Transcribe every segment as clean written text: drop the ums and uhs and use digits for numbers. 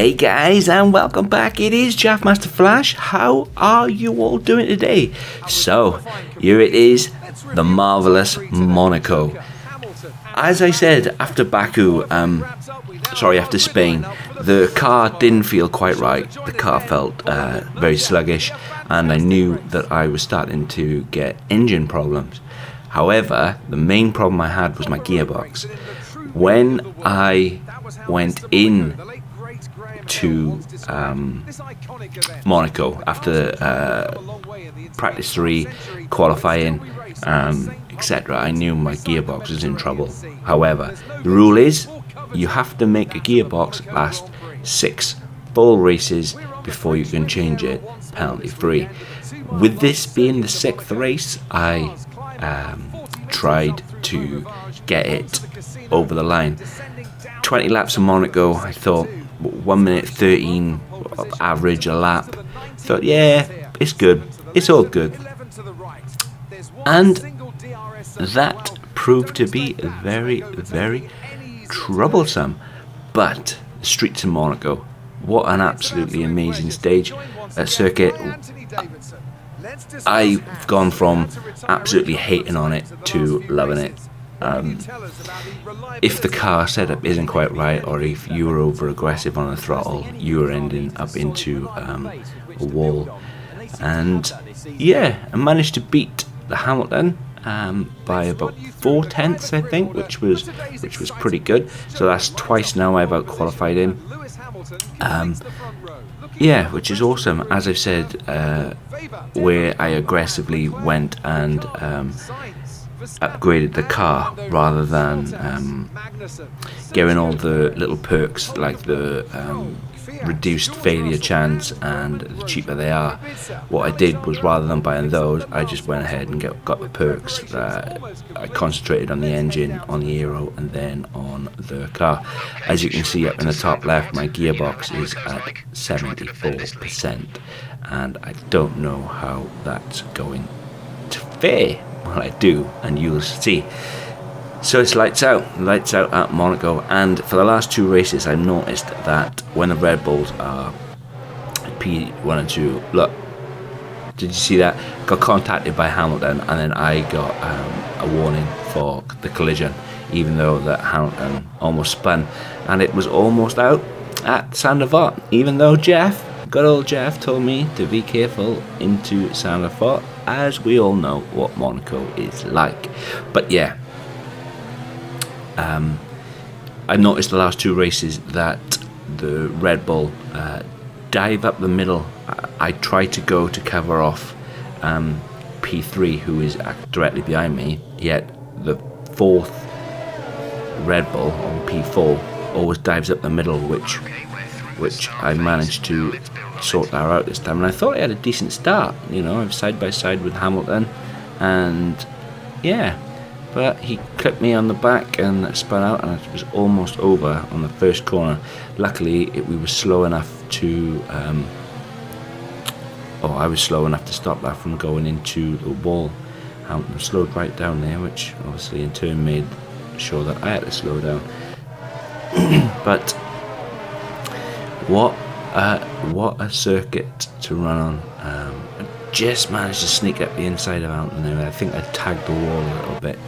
Hey guys, and welcome back. It is Jaffmaster Flash. How are you all doing today? So, here it is, the marvelous Monaco. As I said, after Baku, after Spain, the car didn't feel quite right. The car felt very sluggish, and I knew that I was starting to get engine problems. However, the main problem I had was my gearbox. When I went in to Monaco after practice 3, qualifying, etc., I knew my gearbox was in trouble. However, the rule is you have to make a gearbox last 6 full races before you can change it penalty free. With this being the 6th race, I tried to get it over the line. 20 laps of Monaco, I thought 1 minute 13 average a lap. Thought, yeah, it's good, it's all good. And that proved to be very, very troublesome. But the streets of Monaco, what an absolutely amazing stage, circuit. I've gone from absolutely hating on it to loving it. If the car setup isn't quite right, or if you were over aggressive on the throttle, you were ending up into a wall. And yeah, I managed to beat the Hamilton by about 4/10, I think, which was pretty good. So that's twice now I've out qualified him. Yeah, which is awesome. As I've said, where I aggressively went and upgraded the car rather than getting all the little perks like the reduced failure chance and the cheaper they are. What I did was, rather than buying those, I just went ahead and got the perks. I concentrated on the engine, on the aero, and then on the car. As you can see up in the top left, my gearbox is at 74%, and I don't know how that's going to fare. Well, I do, and you'll see. So it's lights out at Monaco. And for the last 2 races, I've noticed that when the Red Bulls are P1 and 2, look, did you see that? Got contacted by Hamilton, and then I got a warning for the collision, even though that Hamilton almost spun, and it was almost out at Saint-Avold, even though good old Jeff told me to be careful into Saint-Avold, as we all know what Monaco is like. But yeah, I noticed the last 2 races that the Red Bull dive up the middle. I tried to go to cover off P3, who is directly behind me, yet the 4th Red Bull on P4 always dives up the middle, which I managed to sort that out this time. And I thought I had a decent start, I'm side by side with Hamilton, and yeah, but he clipped me on the back and spun out, and it was almost over on the first corner. Luckily, we were slow enough to I was slow enough to stop that from going into the wall. Hamilton slowed right down there, which obviously in turn made sure that I had to slow down. But what a circuit to run on. I just managed to sneak up the inside of Hamilton there. I think I tagged the wall a little bit,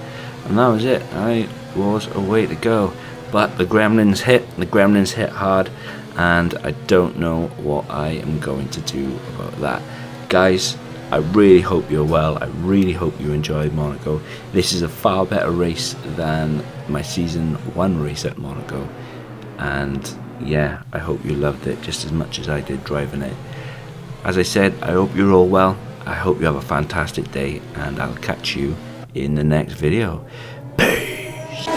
and that was it. I was a way to go. But the gremlins hit hard, and I don't know what I am going to do about that. Guys, I really hope you're well. I really hope you enjoyed Monaco. This is a far better race than my season 1 race at Monaco, and yeah, I hope you loved it just as much as I did driving it. As I said, I hope you're all well. I hope you have a fantastic day, and I'll catch you in the next video. Peace!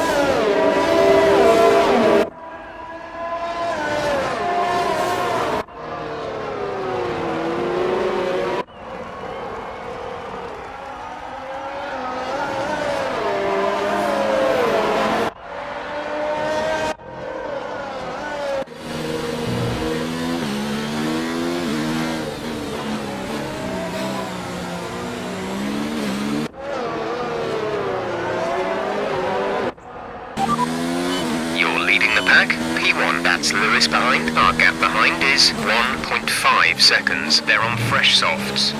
Leading the pack, P1, that's Lewis behind, our gap behind. behind is 1.5 seconds. They're on fresh softs.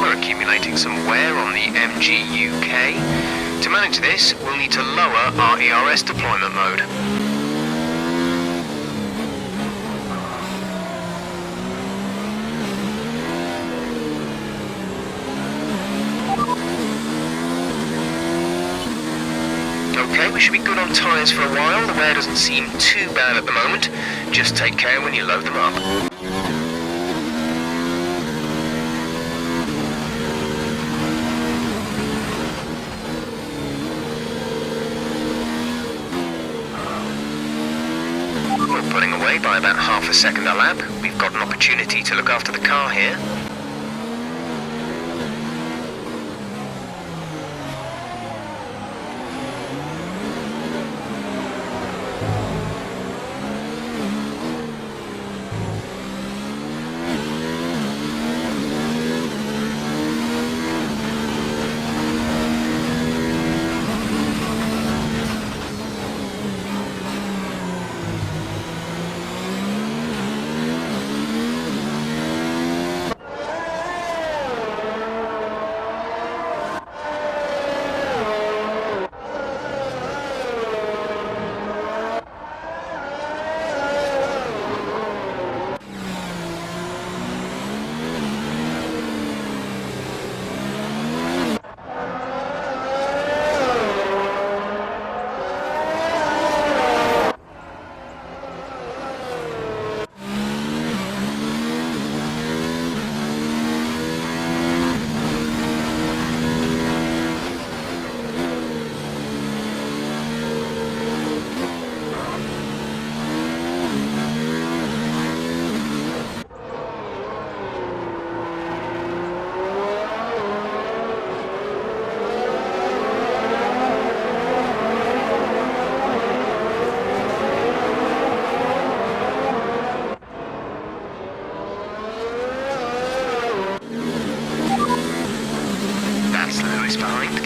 Accumulating some wear on the AMG UK. To manage this, we'll need to lower our ERS deployment mode. Okay, we should be good on tyres for a while. The wear doesn't seem too bad at the moment. Just take care when you load them up. Pulling away by about half a second a lap. We've got an opportunity to look after the car here.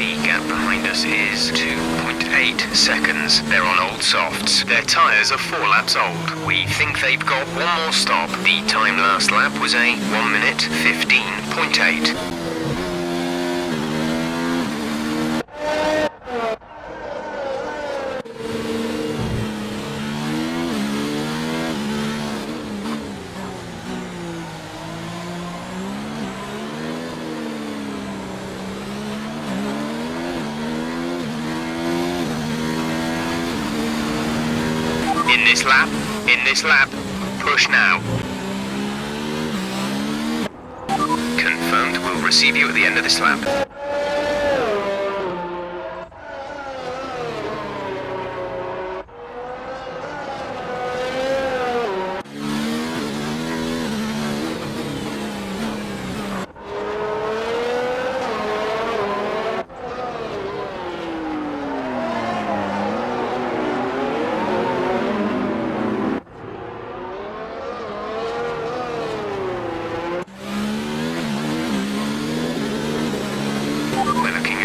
The gap behind us is 2.8 seconds. They're on old softs. Their tyres are 4 laps old. We think they've got one more stop. The time last lap was a 1 minute 15.8. In this lap, push now. Confirmed, we'll receive you at the end of this lap.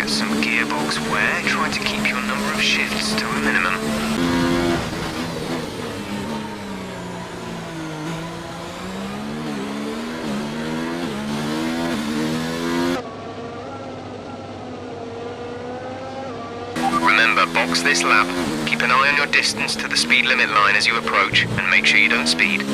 Some gearbox wear, try to keep your number of shifts to a minimum. Remember, box this lap. Keep an eye on your distance to the speed limit line as you approach, and make sure you don't speed.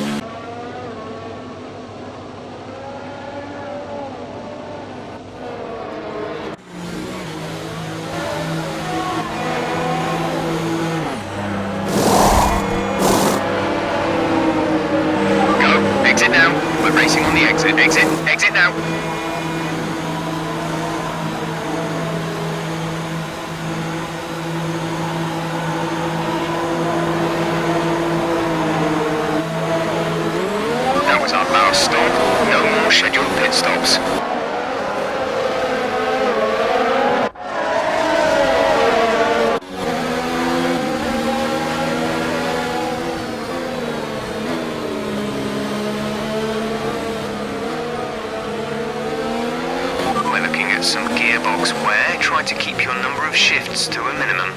out. That was our last stop. No more scheduled pit stops. Some gearbox wear, try to keep your number of shifts to a minimum.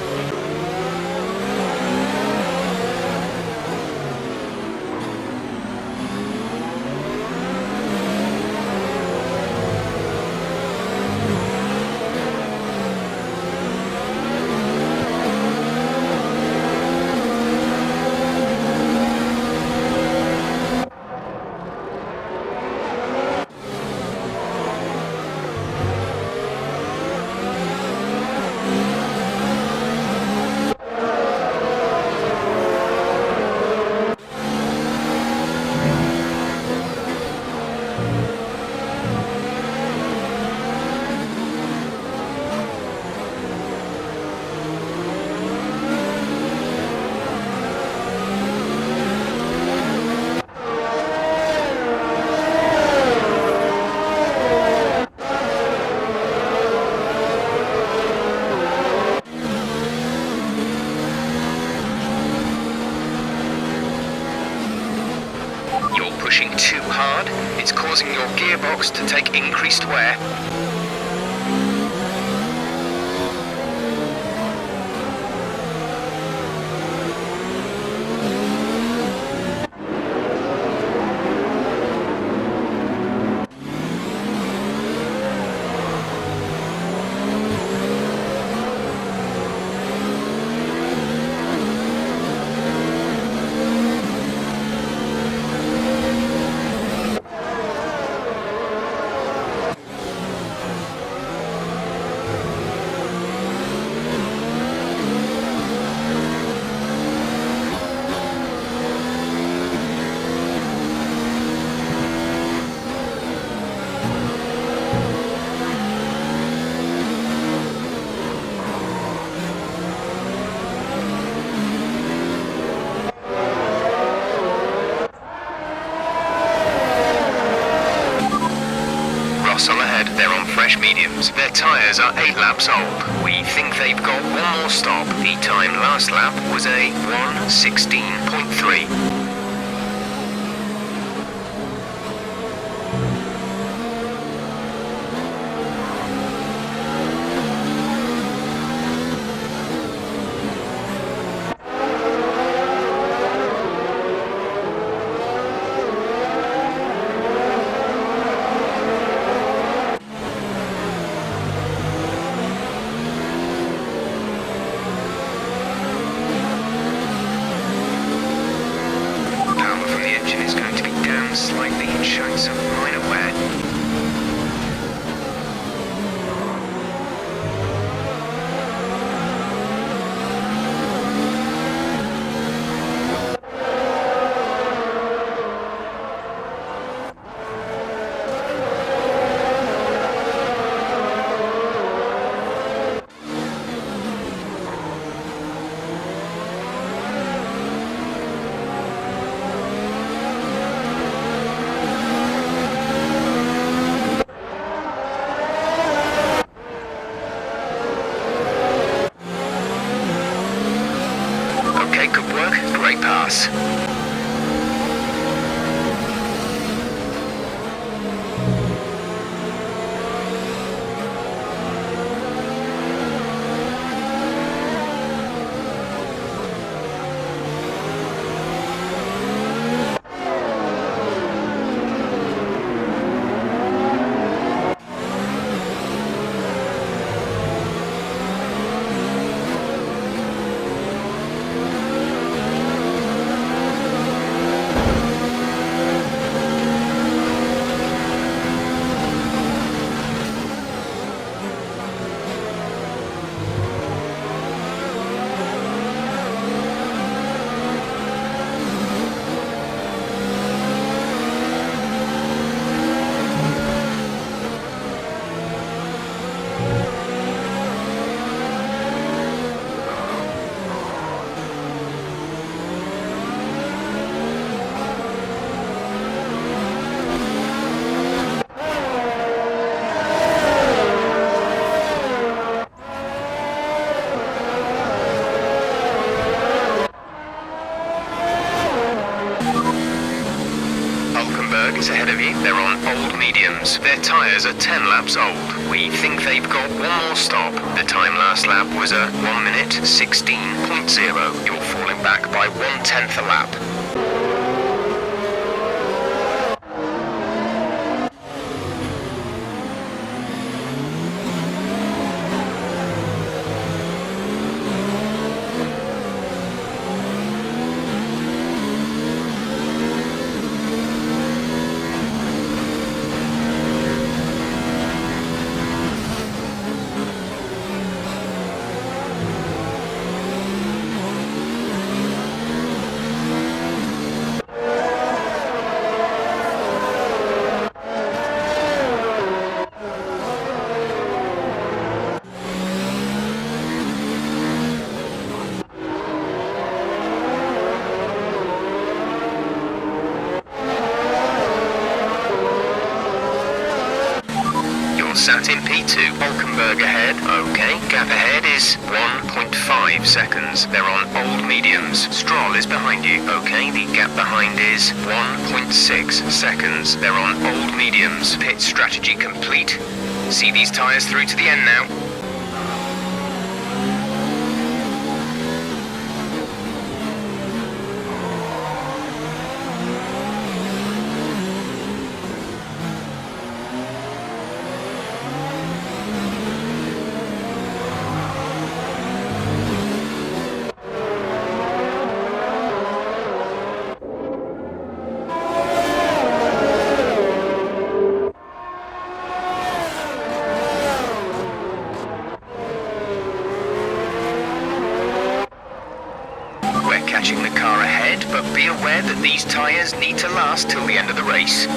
Pushing too hard, it's causing your gearbox to take increased wear. Russell ahead, they're on fresh mediums. Their tyres are 8 laps old. We think they've got one more stop. The time last lap was a 1:16.3. Slightly and showing some minor wear. Good work, great pass. seconds ahead of you. They're on old mediums. Their tyres are 10 laps old. We think they've got one more stop. The time last lap was a 1 minute 16.0. You're falling back by 1/10 a lap. Sat in P2, Hulkenberg ahead. Okay, gap ahead is 1.5 seconds. They're on old mediums. Stroll is behind you. Okay, the gap behind is 1.6 seconds. They're on old mediums. Pit strategy complete. See these tyres through to the end now. Catching the car ahead, but be aware that these tyres need to last till the end of the race.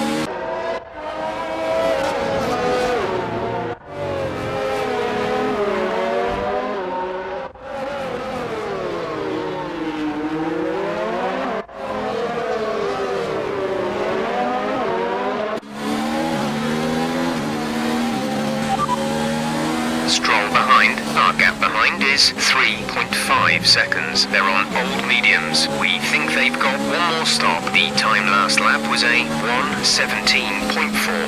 Stroll behind. Our gap behind is 3.5 seconds. They're on old mediums. We think they've got one more stop. The time last lap was a 1:17.4.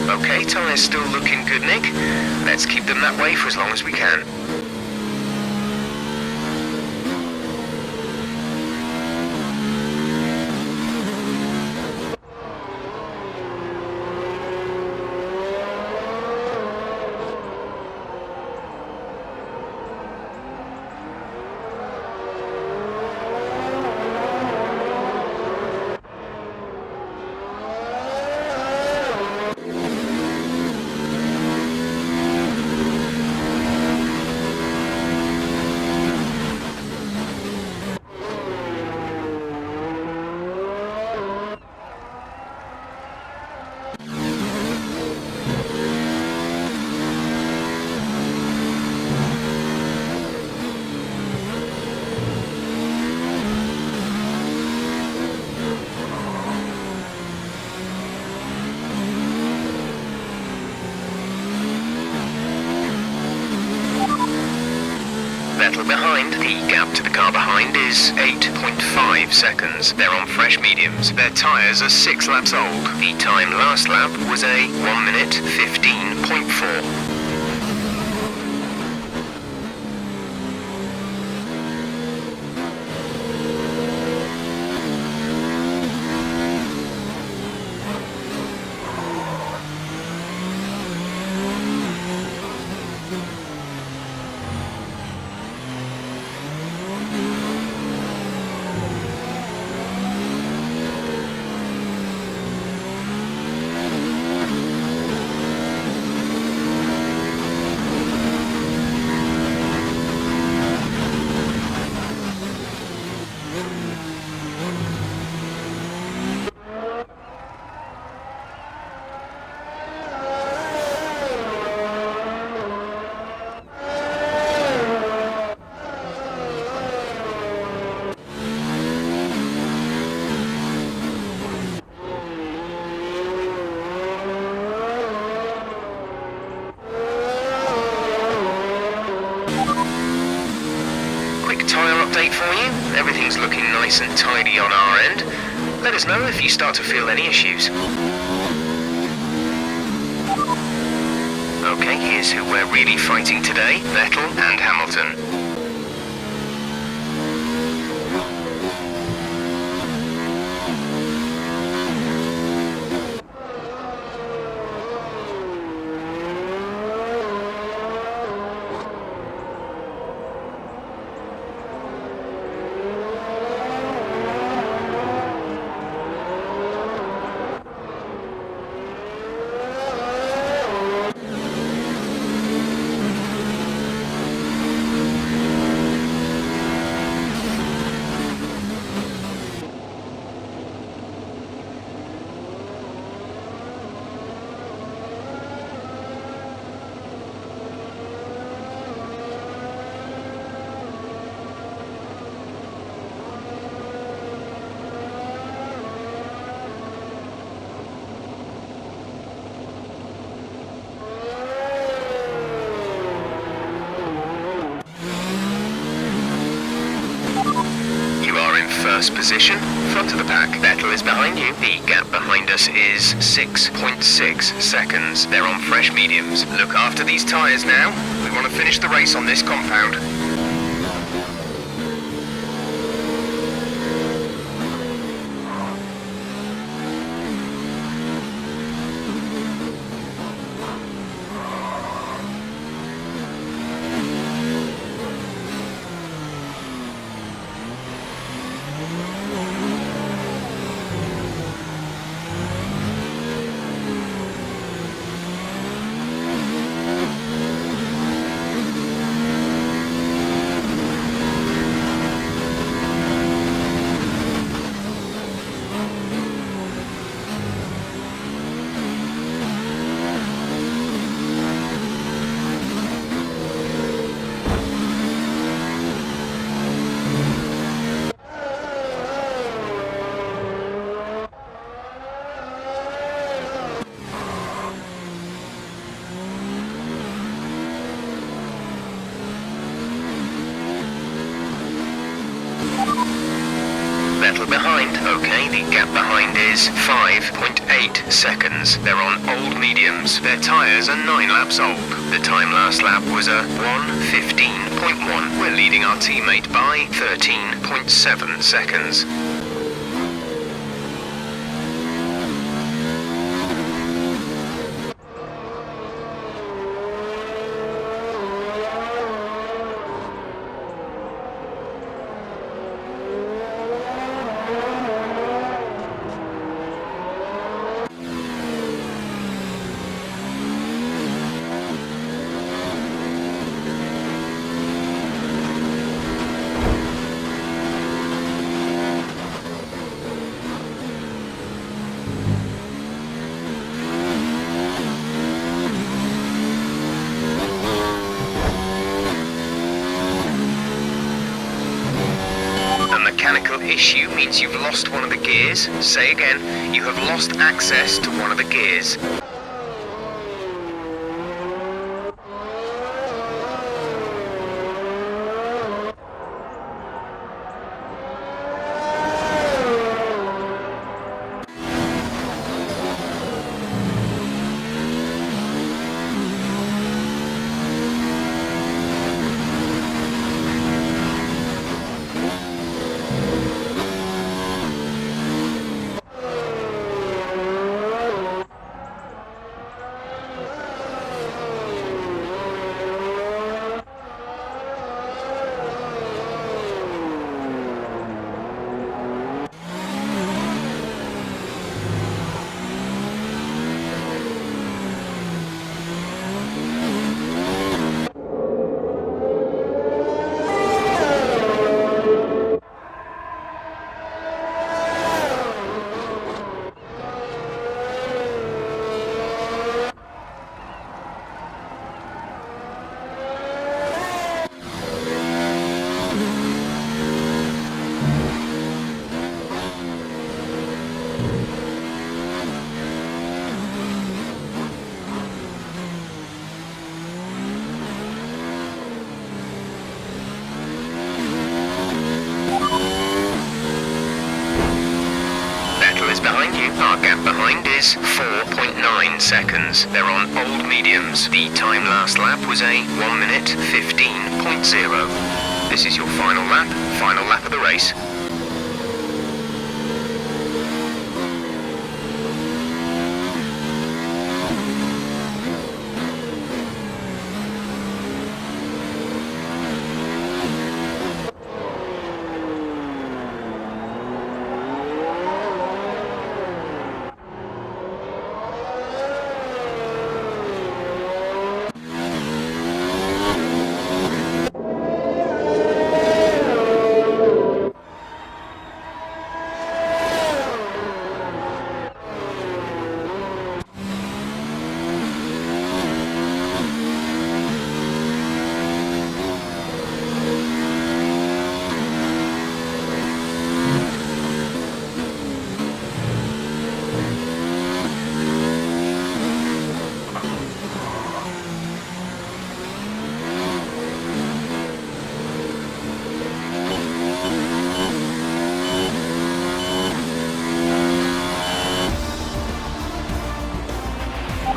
Okay, tyres still looking good, Nick. Let's keep them that way for as long as we can. car behind is 8.5 seconds. They're on fresh mediums. Their tyres are 6 laps old. The time last lap was a 1 minute 15.4. Update for you. Everything's looking nice and tidy on our end. Let us know if you start to feel any issues. Okay, here's who we're really fighting today, Vettel and Hamilton. First position, front of the pack. Vettel is behind you. The gap behind us is 6.6 seconds. They're on fresh mediums. Look after these tyres now. We want to finish the race on this compound. Vettel behind. Okay, the gap behind is 5.8 seconds. They're on old mediums. Their tyres are 9 laps old. The time last lap was a 1:15.1. We're leading our teammate by 13.7 seconds. Mechanical issue means you've lost one of the gears. Say again, you have lost access to one of the gears. 15 seconds. They're on old mediums. The time last lap was a 1 minute 15.0. This is your final lap of the race.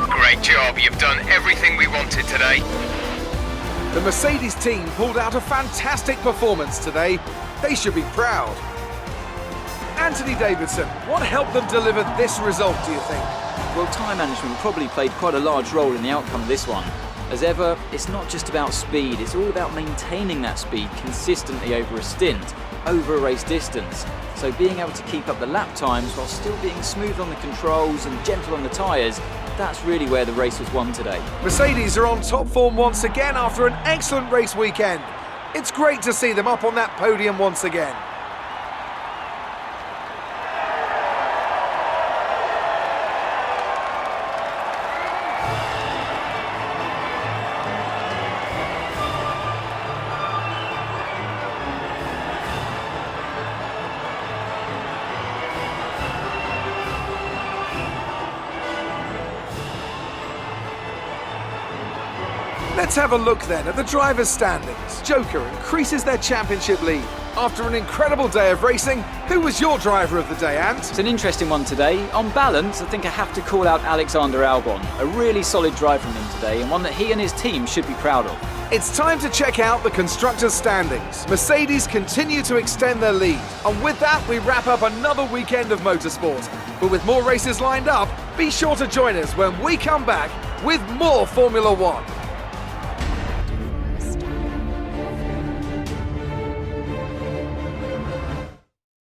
Great job, you've done everything we wanted today. The Mercedes team pulled out a fantastic performance today. They should be proud. Anthony Davidson, what helped them deliver this result, do you think? Well, time management probably played quite a large role in the outcome of this one. As ever, it's not just about speed, it's all about maintaining that speed consistently over a stint, over a race distance. So being able to keep up the lap times while still being smooth on the controls and gentle on the tyres, that's really where the race was won today. Mercedes are on top form once again after an excellent race weekend. It's great to see them up on that podium once again. Let's have a look then at the drivers' standings. Joker increases their championship lead. After an incredible day of racing, who was your driver of the day, Ant? It's an interesting one today. On balance, I think I have to call out Alexander Albon. A really solid drive from him today, and one that he and his team should be proud of. It's time to check out the constructors' standings. Mercedes continue to extend their lead. And with that, we wrap up another weekend of motorsport. But with more races lined up, be sure to join us when we come back with more Formula One.